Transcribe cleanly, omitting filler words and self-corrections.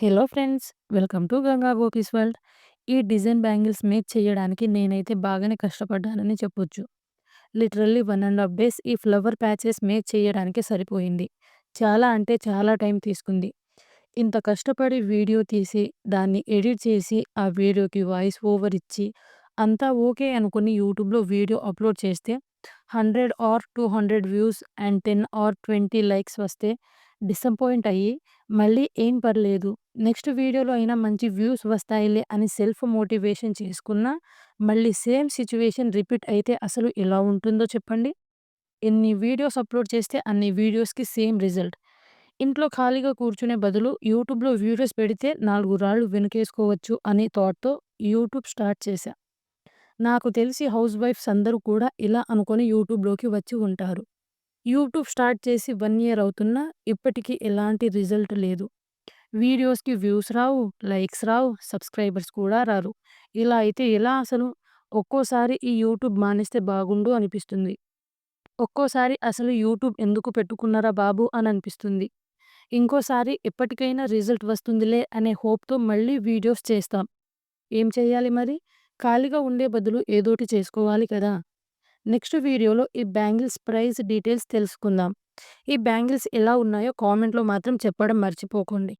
Hello friends, welcome to Ganga gopis world. ఈ design bangles make చేయడానికి నేనైతే బాగానే కష్టపడ్డానని చెప్పొచ్చు. లిటరల్లీ 1 ½ డేస్ ఈ ఫ్లవర్ ప్యాచెస్ మేక్ చేయడానికే సరిపోయింది. చాలా అంటే చాలా టైం తీసుకుంది. ఇంత కష్టపడి వీడియో తీసి, దాన్ని ఎడిట్ చేసి, ఆ వీడియోకి వాయిస్ ఓవర్ ఇచ్చి, అంతా ఓకే అనుకుని యూట్యూబ్‌లో వీడియో అప్‌లోడ్ చేస్తే 100 or 200 views and 10 or 20 likes వస్తే డిసప్పాయింట్ అయ్యి, మళ్ళీ ఏం పర్లేదు నెక్స్ట్ వీడియోలో అయినా మంచి వ్యూస్ వస్తాయిలే అని సెల్ఫ్ మోటివేషన్ చేసుకున్నా, మళ్ళీ సేమ్ సిట్యుయేషన్ రిపీట్ అయితే అసలు ఎలా ఉంటుందో చెప్పండి? ఎన్ని వీడియోస్ అప్‌లోడ్ చేస్తే అన్ని వీడియోస్‌కి సేమ్ రిజల్ట్. ఇంట్లో ఖాళీగా కూర్చునే బదులు యూట్యూబ్‌లో వీడియోస్ పెడితే 4 రాళ్ళు వెనకేసుకోవచ్చు అనే థాట్‌తో యూట్యూబ్ స్టార్ట్ చేశా. నాకు తెలిసి హౌస్ వైఫ్స్ అందరూ కూడా ఇలా అనుకోని యూట్యూబ్‌లోకి వచ్చి ఉంటారు. యూట్యూబ్ స్టార్ట్ చేసి 1 ఇయర్ అవుతున్నా ఇప్పటికి ఎలాంటి రిజల్ట్ లేదు. వీడియోస్‌కి వ్యూస్ రావు, లైక్స్ రావు, సబ్‌స్క్రైబర్స్ కూడా రారు. ఇలా అయితే ఎలా అసలు? ఒక్కోసారి ఈ యూట్యూబ్ మానేస్తే బాగుండు అనిపిస్తుంది. ఒక్కోసారి అసలు యూట్యూబ్ ఎందుకు పెట్టుకున్నారా బాబు అని అనిపిస్తుంది. ఇంకోసారి ఎప్పటికైనా రిజల్ట్ వస్తుందిలే అనే హోప్‌తో మళ్ళీ వీడియోస్ చేస్తాం. ఏం చేయాలి మరి? ఖాళీగా ఉండే బదులు ఏదోటి చేసుకోవాలి కదా! నెక్స్ట్ వీడియోలో ఈ బ్యాంగిల్స్ ప్రైస్ డీటెయిల్స్ తెలుసుకుందాం. ఈ బ్యాంగిల్స్ ఎలా ఉన్నాయో కామెంట్‌లో మాత్రం చెప్పడం మర్చిపోకండి.